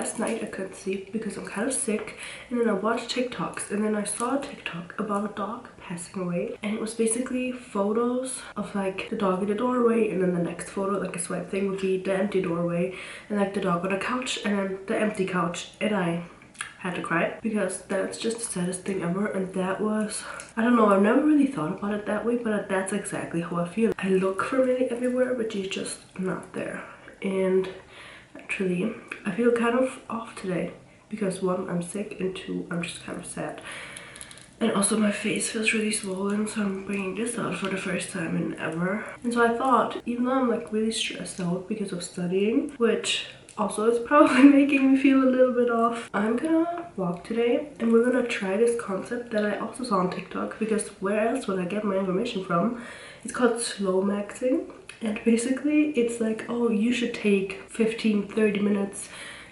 last night I couldn't sleep because I'm kind of sick, and then I watched TikToks, and then I saw a TikTok about a dog passing away, and it was basically photos of like the dog in the doorway, and then the next photo, like a swipe thing, would be the empty doorway and like the dog on the couch and then the empty couch, and I had to cry because that's just the saddest thing ever. And that was, I don't know, I've never really thought about it that way, but that's exactly how I feel. I look for Millie everywhere, but she's just not there. And actually I feel kind of off today because 1, I'm sick, and 2, I'm just kind of sad. And also my face feels really swollen, so I'm bringing this out for the first time in ever. And so I thought, even though I'm like really stressed out because of studying, which also is probably making me feel a little bit off, I'm gonna vlog today, and we're gonna try this concept that I also saw on TikTok, because where else would I get my information from? It's called slow maxing, and basically it's like, oh, you should take 15-30 minutes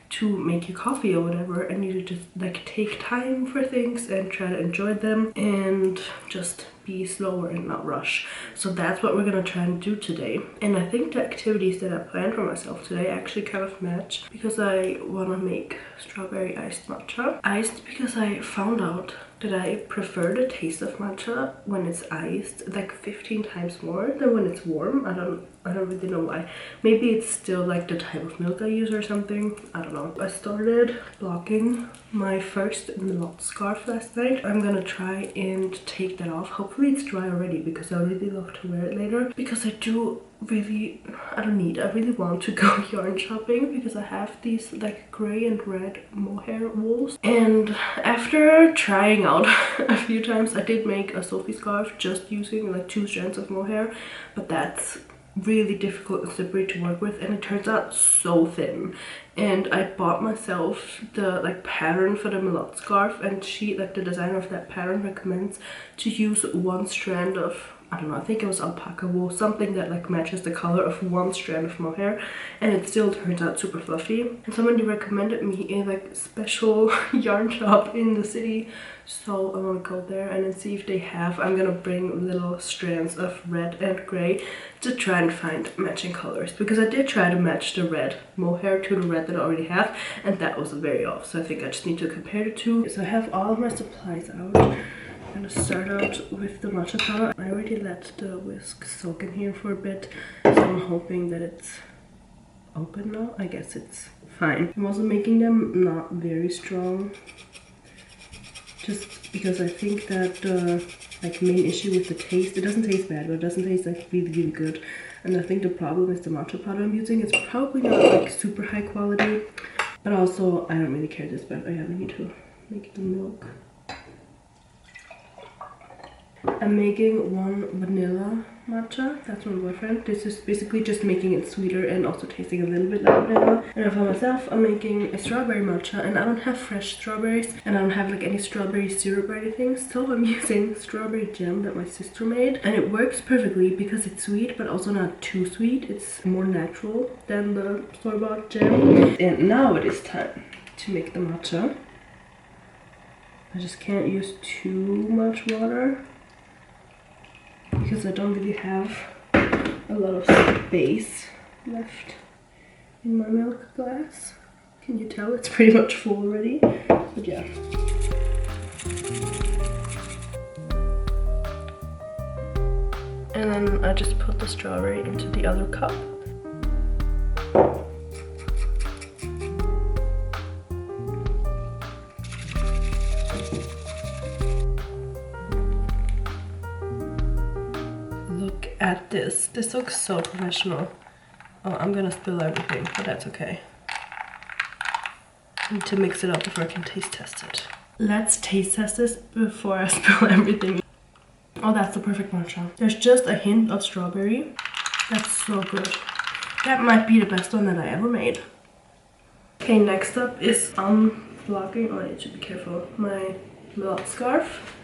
to make your coffee or whatever, and you should just like take time for things and try to enjoy them and just be slower and not rush. So that's what we're gonna try and do today. And I think the activities that I planned for myself today actually kind of match, because I want to make strawberry iced matcha. Iced because I found out that I prefer the taste of matcha when it's iced like 15 times more than when it's warm. I don't really know why. Maybe it's still like the type of milk I use or something. I don't know. I started blocking my first millie scarf last night. I'm gonna try and take that off. Hopefully it's dry already, because I really love to wear it later, because I really want to go yarn shopping, because I have these like gray and red mohair wools. And after trying out a few times, I did make a Sophie scarf just using like 2 strands of mohair, but that's really difficult and slippery to work with, and it turns out so thin. And I bought myself the like pattern for the millie scarf, and she, like the designer of that pattern, recommends to use 1 strand of, I don't know, I think it was alpaca wool, something that like matches the color of 1 strand of mohair, and it still turns out super fluffy. And somebody recommended me a like special yarn shop in the city, so I want to go there and then see if they have. I'm gonna bring little strands of red and gray to try and find matching colors, because I did try to match the red mohair to the red that I already have, and that was very off. So I think I just need to compare the two. So I have all of my supplies out. I'm gonna start out with the matcha powder. I already let the whisk soak in here for a bit, so I'm hoping that it's open now. I guess it's fine. I'm also making them not very strong, just because I think that the like main issue with the taste, it doesn't taste bad, but it doesn't taste like really good. And I think the problem is the matcha powder I'm using. It's probably not like super high quality, but also I don't really care this bad. Oh yeah, we need to make the milk. I'm making 1 vanilla matcha. That's my boyfriend. This is basically just making it sweeter and also tasting a little bit like vanilla. And for myself, I'm making a strawberry matcha, and I don't have fresh strawberries, and I don't have like any strawberry syrup or anything, so I'm using strawberry jam that my sister made, and it works perfectly because it's sweet but also not too sweet. It's more natural than the store-bought jam. And now it is time to make the matcha. I just can't use too much water, because I don't really have a lot of space left in my milk glass. Can you tell? It's pretty much full already, but yeah. And then I just put the strawberry into the other cup. At this looks so professional. Oh, I'm gonna spill everything, but that's okay. I need to mix it up before I can taste test it. Let's taste test this before I spill everything. Oh, that's the perfect matcha. There's just a hint of strawberry. That's so good. That might be the best one that I ever made. Okay, next up is unblocking. Oh, I need to be careful. My millie scarf.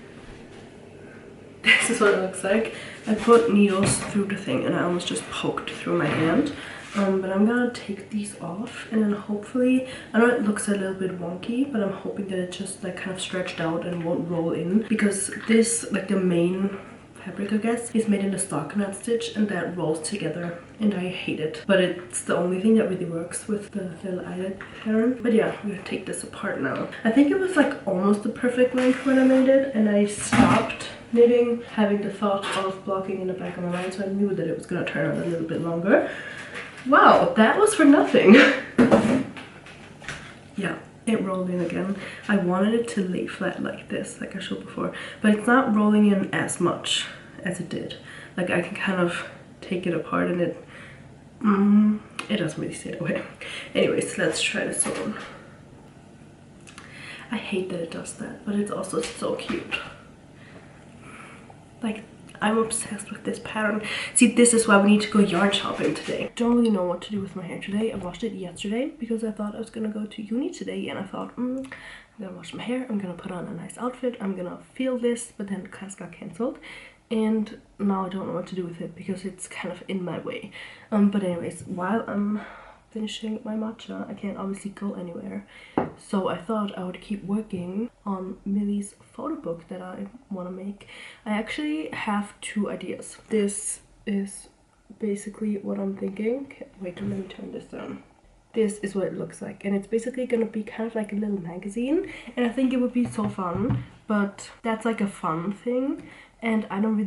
This is what it looks like. I put needles through the thing and I almost just poked through my hand. But I'm gonna take these off, and then hopefully, I know it looks a little bit wonky, but I'm hoping that it just like kind of stretched out and won't roll in, because this, like the main fabric, I guess. It's made in a stockinette stitch and that rolls together and I hate it. But it's the only thing that really works with the little eyelid pattern. But yeah, I'm gonna take this apart now. I think it was like almost the perfect length when I made it and I stopped knitting having the thought of blocking in the back of my mind, so I knew that it was gonna turn out a little bit longer. Wow, that was for nothing. Yeah, it rolled in again. I wanted it to lay flat like this, like I showed before, but it's not rolling in as much as it did. Like I can kind of take it apart and it doesn't really stay that way. Anyways, let's try this on. I hate that it does that, but it's also so cute. Like, I'm obsessed with this pattern. See, this is why we need to go yarn shopping today. Don't really know what to do with my hair today. I washed it yesterday because I thought I was gonna go to uni today, and I thought, I'm gonna wash my hair, I'm gonna put on a nice outfit, I'm gonna feel this, but then class got cancelled. And now I don't know what to do with it because it's kind of in my way. But anyways, while I'm finishing my matcha, I can't obviously go anywhere. So I thought I would keep working on Millie's photo book that I want to make. I actually have 2 ideas. This is basically what I'm thinking. Wait, let me turn this down. This is what it looks like, and it's basically gonna be kind of like a little magazine, and I think it would be so fun. But that's like a fun thing, and I don't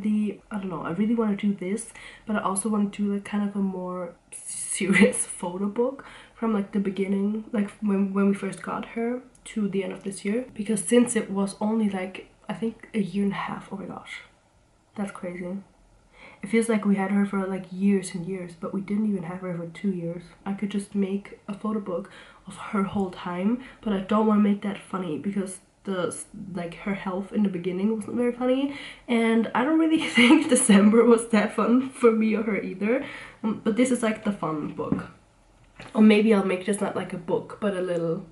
know, I really want to do this, but I also want to do like kind of a more serious photo book from like the beginning, like when we first got her to the end of this year, because since it was only like I think a year and a half, oh my gosh, that's crazy. It feels like we had her for like years and years, but we didn't even have her for 2 years. I could just make a photo book of her whole time, but I don't want to make that funny because her health in the beginning wasn't very funny, and I don't really think December was that fun for me or her either. But this is like the fun book, or maybe I'll make this not like a book but a little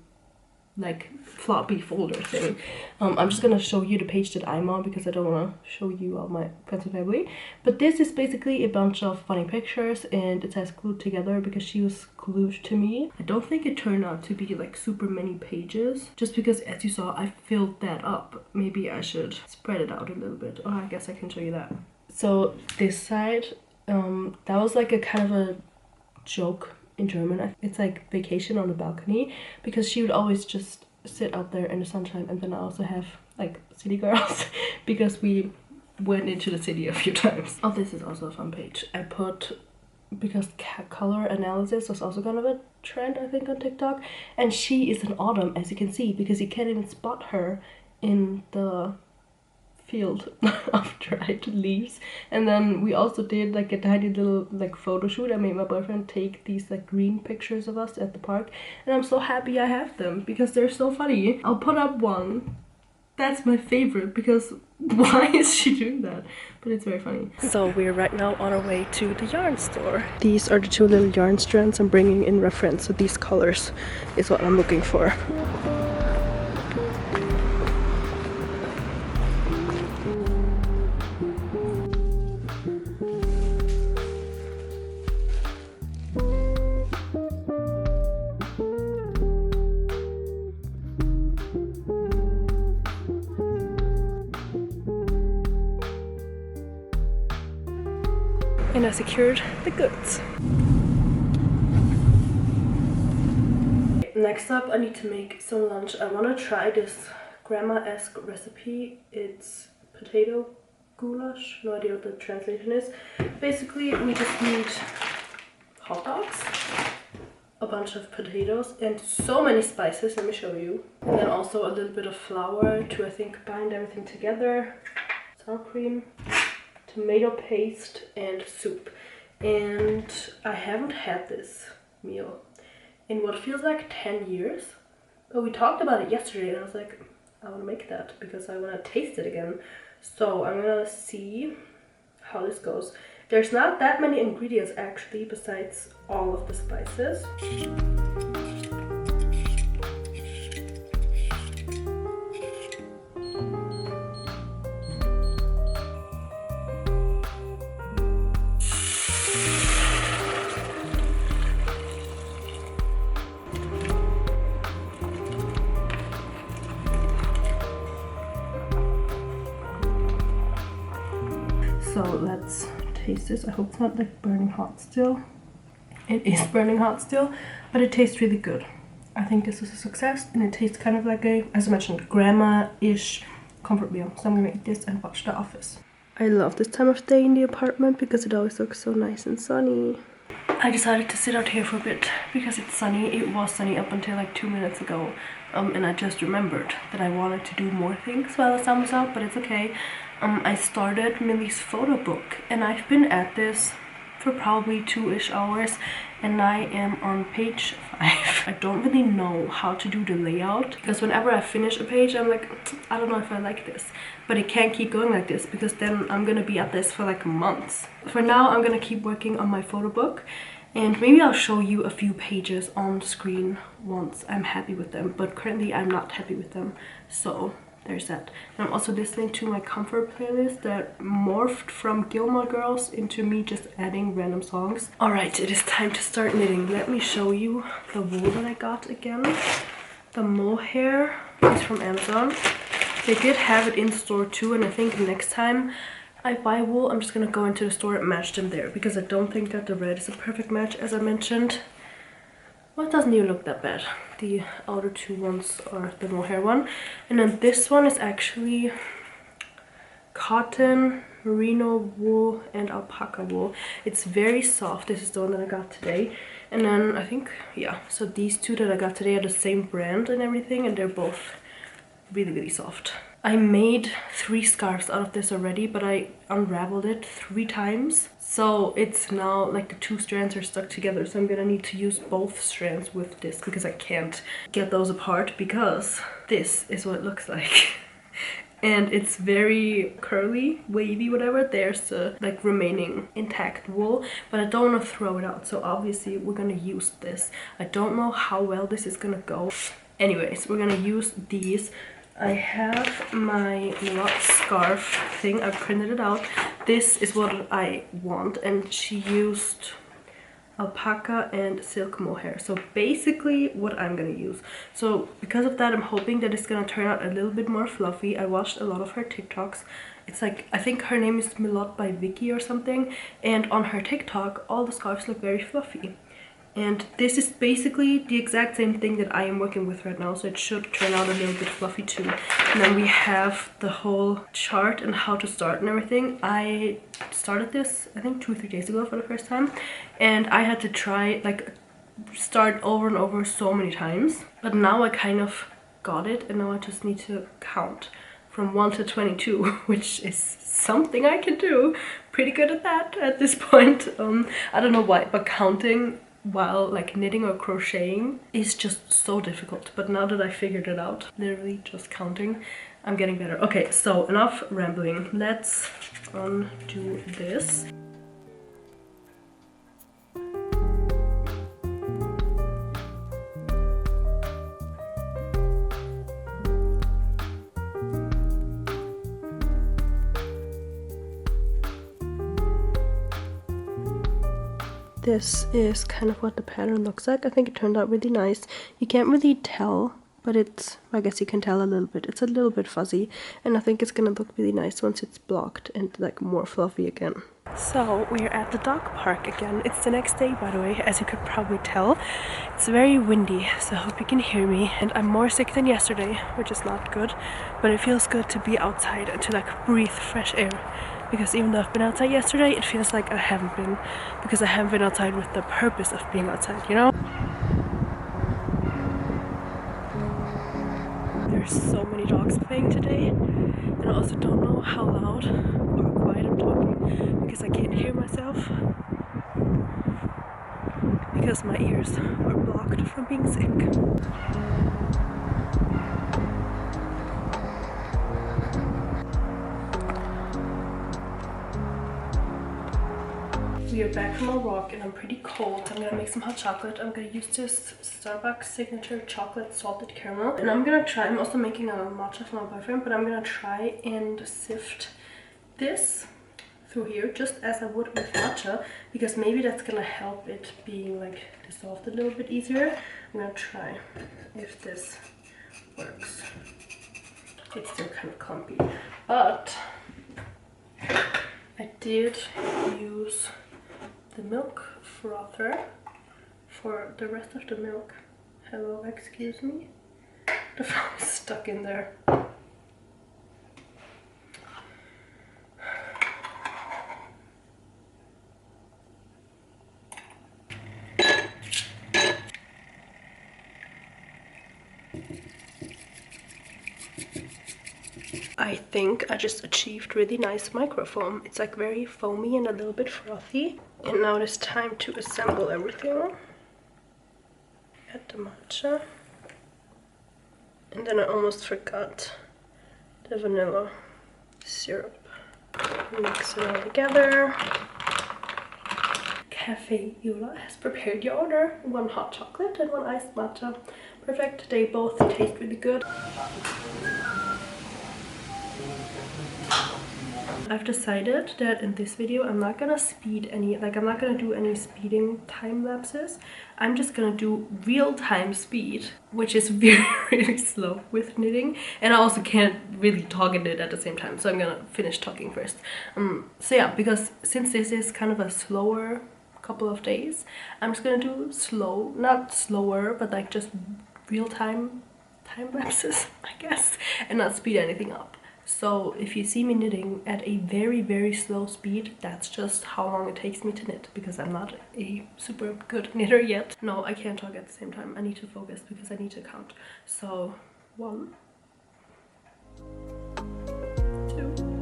like floppy folder thing. I'm just gonna show you the page that I'm on because I don't want to show you all my friends and family. But this is basically a bunch of funny pictures, and it says glued together because she was glued to me. I don't think it turned out to be like super many pages, just because as you saw I filled that up. Maybe I should spread it out a little bit. Oh, I guess I can show you that. So this side, that was like a kind of a joke in German. It's like vacation on the balcony, because she would always just sit out there in the sunshine. And then I also have like city girls because we went into the city a few times. Oh, this is also a fun page. I put, because color analysis was also kind of a trend I think on TikTok, and she is an autumn, as you can see, because you can't even spot her in the field of dried leaves. And then we also did like a tiny little like photo shoot. I made my boyfriend take these like green pictures of us at the park, and I'm so happy I have them because they're so funny. I'll put up one. That's my favorite, because why is she doing that? But it's very funny. So we're right now on our way to the yarn store. These are the 2 little yarn strands I'm bringing in reference. So these colors is what I'm looking for. And I secured the goods. Next up, I need to make some lunch. I want to try this grandma-esque recipe. It's potato goulash. No idea what the translation is. Basically, we just need hot dogs, a bunch of potatoes, and so many spices. Let me show you. And then also a little bit of flour to, I think, bind everything together. Sour cream, tomato paste, and soup. And I haven't had this meal in what feels like 10 years, but we talked about it yesterday and I was like, I want to make that because I want to taste it again. So I'm gonna see how this goes. There's not that many ingredients actually besides all of the spices. So let's taste this. I hope it's not like burning hot still. It is burning hot still, but it tastes really good. I think this is a success, and it tastes kind of like a, as I mentioned, grandma-ish comfort meal. So I'm gonna eat this and watch The Office. I love this time of day in the apartment because it always looks so nice and sunny. I decided to sit out here for a bit because it's sunny. It was sunny up until like 2 minutes ago, and I just remembered that I wanted to do more things while the sun was out, but it's okay. I started Millie's photo book, and I've been at this for probably 2-ish hours, and I am on page 5. I don't really know how to do the layout because whenever I finish a page, I'm like, I don't know if I like this, but it can't keep going like this because then I'm gonna be at this for like months. For now, I'm gonna keep working on my photo book, and maybe I'll show you a few pages on screen once I'm happy with them, but currently I'm not happy with them, so there's that. And I'm also listening to my comfort playlist that morphed from Gilmore Girls into me just adding random songs. Alright, it is time to start knitting. Let me show you the wool that I got again. The mohair is from Amazon. They did have it in store too, and I think next time I buy wool, I'm just gonna go into the store and match them there because I don't think that the red is a perfect match, as I mentioned. Well, it doesn't even look that bad. The outer two ones are the mohair one. And then this one is actually cotton, merino wool, and alpaca wool. It's very soft. This is the one that I got today. And then I think, yeah, so these two that I got today are the same brand and everything, and they're both really, really soft. I made 3 scarves out of this already, but I unraveled it 3 times. So it's now like the 2 strands are stuck together. So I'm gonna need to use both strands with this because I can't get those apart because this is what it looks like. And it's very curly, wavy, whatever. There's the like remaining intact wool, but I don't want to throw it out. So obviously we're gonna use this. I don't know how well this is gonna go. Anyways, we're gonna use these. I have my millie scarf thing. I printed it out. This is what I want, and she used alpaca and silk mohair. So basically what I'm gonna use. So because of that, I'm hoping that it's gonna turn out a little bit more fluffy. I watched a lot of her TikToks. It's like, I think her name is Militate by Vicky or something, and on her TikTok all the scarves look very fluffy. And this is basically the exact same thing that I am working with right now, so it should turn out a little bit fluffy too. And then we have the whole chart and how to start and everything. I started this, I think 2 or 3 days ago for the first time, and I had to try, like, start over and over so many times. But now I kind of got it, and now I just need to count from 1 to 22, which is something I can do. Pretty good at that at this point. I don't know why, but counting while like knitting or crocheting is just so difficult, but now that I figured it out, literally just counting, I'm getting better. Okay, so enough rambling, let's undo this. This is kind of what the pattern looks like. I think it turned out really nice. You can't really tell, but it's, I guess you can tell a little bit. It's a little bit fuzzy, and I think it's gonna look really nice once it's blocked and like more fluffy again. So we're at the dog park again. It's the next day, by the way, as you could probably tell. It's very windy, so I hope you can hear me. And I'm more sick than yesterday, which is not good, but it feels good to be outside and to like breathe fresh air. Because even though I've been outside yesterday, it feels like I haven't been, because I haven't been outside with the purpose of being outside, you know? There's so many dogs playing today, and I also don't know how loud or quiet I'm talking, because I can't hear myself, because my ears are blocked from being sick. We are back from our walk and I'm pretty cold. I'm gonna make some hot chocolate. I'm gonna use this Starbucks signature chocolate salted caramel, and I'm gonna try, I'm also making a matcha for my boyfriend, but I'm gonna try and sift this through here just as I would with matcha, because maybe that's gonna help it being like dissolved a little bit easier. I'm gonna try if this works. It's still kind of clumpy, but I did use the milk frother for the rest of the milk. Hello, excuse me. The foam is stuck in there. I think I just achieved really nice microfoam. It's like very foamy and a little bit frothy. And now it is time to assemble everything. Add the matcha. And then I almost forgot the vanilla syrup. Mix it all together. Cafe Eula has prepared your order. 1 hot chocolate and 1 iced matcha. Perfect. They both taste really good. I've decided that in this video I'm not gonna speed any, like I'm not gonna do any speeding time lapses. I'm just gonna do real-time speed, which is very, really slow with knitting. And I also can't really talk and knit at the same time, so I'm gonna finish talking first. So yeah, because since this is kind of a slower couple of days, I'm just gonna do slow, not slower, but like just real-time time lapses, I guess, and not speed anything up. So if you see me knitting at a very, very slow speed, that's just how long it takes me to knit, because I'm not a super good knitter yet. No, I can't talk at the same time. I need to focus because I need to count. So 1, 2.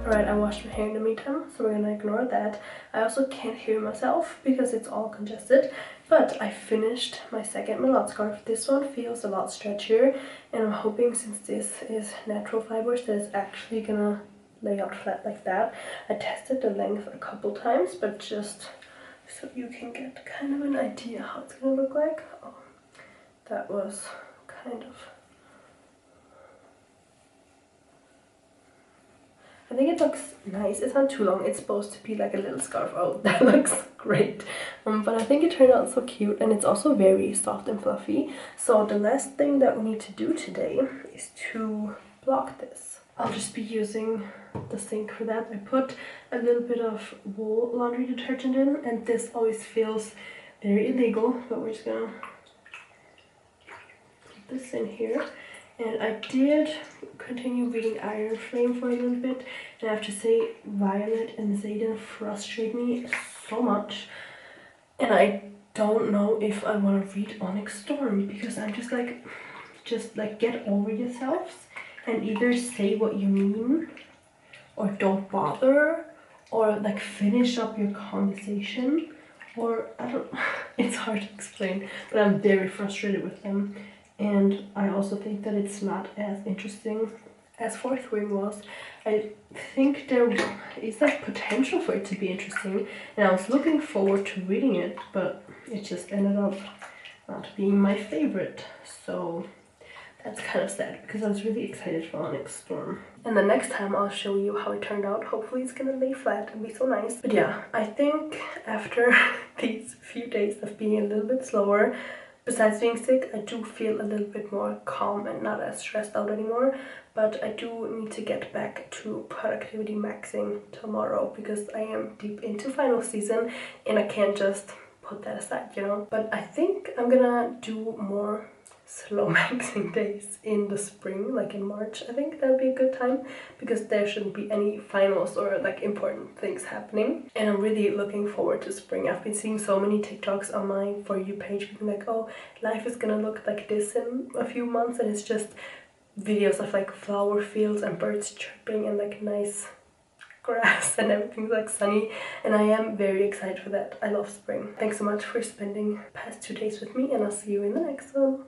Alright, I washed my hair in the meantime, so we're gonna ignore that. I also can't hear myself because it's all congested, but I finished my second millet scarf. This one feels a lot stretchier, and I'm hoping, since this is natural fibers, that it's actually gonna lay out flat like that. I tested the length a couple times, but just so you can get kind of an idea how it's gonna look like. Oh, that was kind of... I think it looks nice. It's not too long. It's supposed to be like a little scarf. Oh, that looks great. But I think it turned out so cute, and it's also very soft and fluffy. So the last thing that we need to do today is to block this. I'll just be using the sink for that. I put a little bit of wool laundry detergent in, and this always feels very illegal, but we're just gonna put this in here. And I did continue reading Iron Flame for a little bit, and I have to say, Violet and Zayden frustrate me so much, and I don't know if I want to read Onyx Storm, because I'm just like get over yourselves and either say what you mean or don't bother, or like finish up your conversation, or I don't it's hard to explain, but I'm very frustrated with them. And I also think that it's not as interesting as Fourth Wing was. I think there is like potential for it to be interesting, and I was looking forward to reading it, but it just ended up not being my favorite. So that's kind of sad, because I was really excited for Onyx Storm. And the next time I'll show you how it turned out. Hopefully it's gonna lay flat and be so nice. But yeah, I think after these few days of being a little bit slower, besides being sick, I do feel a little bit more calm and not as stressed out anymore. But I do need to get back to productivity maxing tomorrow, because I am deep into final season and I can't just put that aside, you know. But I think I'm gonna do more slow maxing days in the spring, like in March. I think that would be a good time, because there shouldn't be any finals or like important things happening, and I'm really looking forward to spring. I've been seeing so many TikToks on my For You page being like, oh, life is gonna look like this in a few months, and it's just videos of like flower fields and birds chirping and like nice grass and everything's like sunny, and I am very excited for that. I love spring. Thanks so much for spending the past 2 days with me, and I'll see you in the next one.